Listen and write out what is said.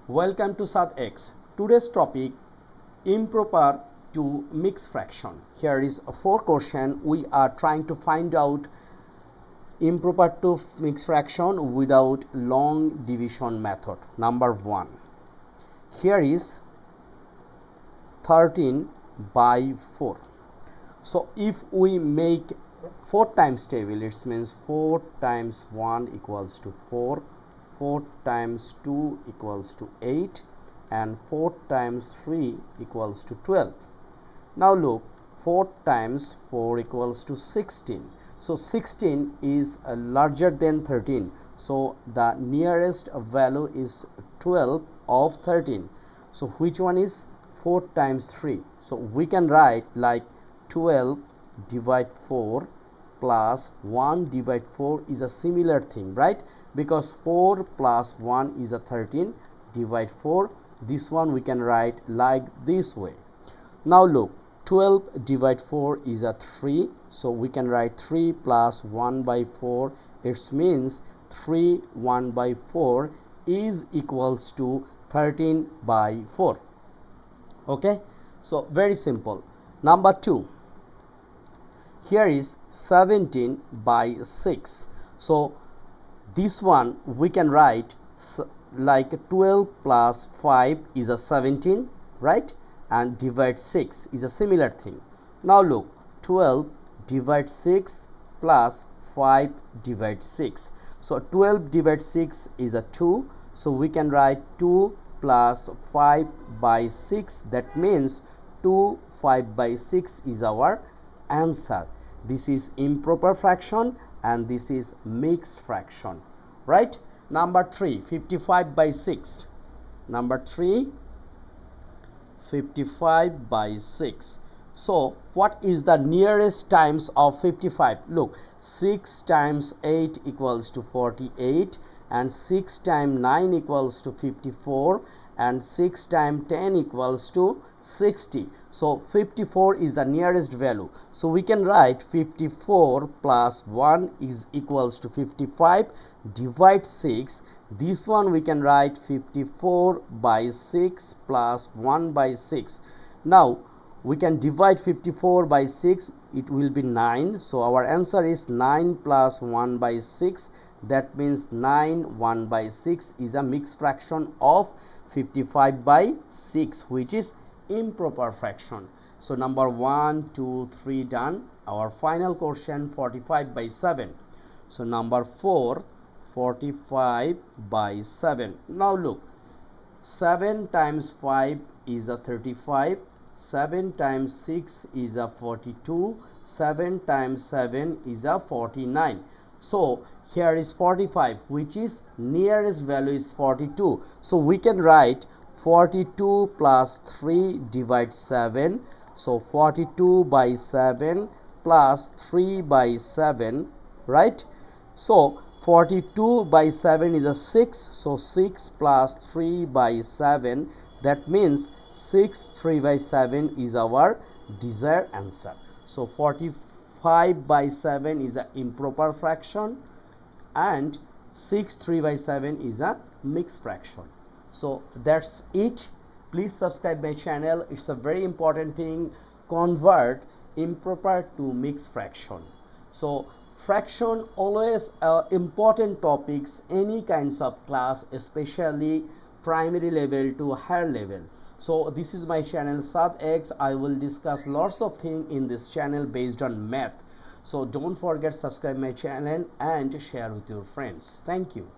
Welcome to SAT-X. Today's topic, improper to mixed fraction. Here is a 4 question. We are trying to find out improper to mixed fraction without long division method. Number 1. Here is 13 by 4. So if we make 4 times table, it means 4 times 1 equals to 4, 4 times 2 equals to 8, and 4 times 3 equals to 12. Now look, 4 times 4 equals to 16. So 16 is larger than 13. So the nearest value is 12 of 13. So which one is 4 times 3? So we can write like 12 divide 4 plus 1 divide 4 is a similar thing, right? Because 4 plus 1 is a 13 divide 4. This one we can write like this way. Now look, 12 divide 4 is a 3. So we can write 3 plus 1 by 4. It means 3 1 by 4 is equals to 13 by 4. Okay, so very simple. Number 2. Here is 17 by 6. So this one we can write like 12 plus 5 is a 17, right? And divide 6 is a similar thing. Now look, 12 divide 6 plus 5 divide 6. So 12 divide 6 is a 2. So we can write 2 plus 5 by 6. That means 2 5 by 6 is our answer. This is improper fraction and this is mixed fraction, right? Number 3, 55 by 6. Number 3, 55 by 6. So what is the nearest times of 55? Look, 6 times 8 equals to 48, and 6 times 9 equals to 54, and 6 times 10 equals to 60. So 54 is the nearest value. So we can write 54 plus 1 is equals to 55 divide 6. This one we can write 54 by 6 plus 1 by 6. Now we can divide 54 by 6. It will be 9. So our answer is 9 plus 1 by 6. That means 9 1 by 6 is a mixed fraction of 55 by 6, which is improper fraction. So number 1 2 3 done. Our final question, 45 by 7. So number 4, 45 by 7. Now look, 7 times 5 is a 35, 7 times 6 is a 42, 7 times 7 is a 49. So here is 45, which is nearest value is 42. So we can write 42 plus 3 divide 7. So 42 by 7 plus 3 by 7, right? So 42 by 7 is a 6. So 6 plus 3 by 7. That means 6 3 by 7 is our desired answer. So 45 by 7 is an improper fraction and 6 3 by 7 is a mixed fraction. So that's it. Please subscribe my channel. It's a very important thing. Convert improper to mixed fraction. So fraction always important topics, any kinds of class, especially primary level to higher level. So this is my channel SAT-X. I will discuss lots of things in this channel based on math. So don't forget subscribe my channel and share with your friends. Thank you.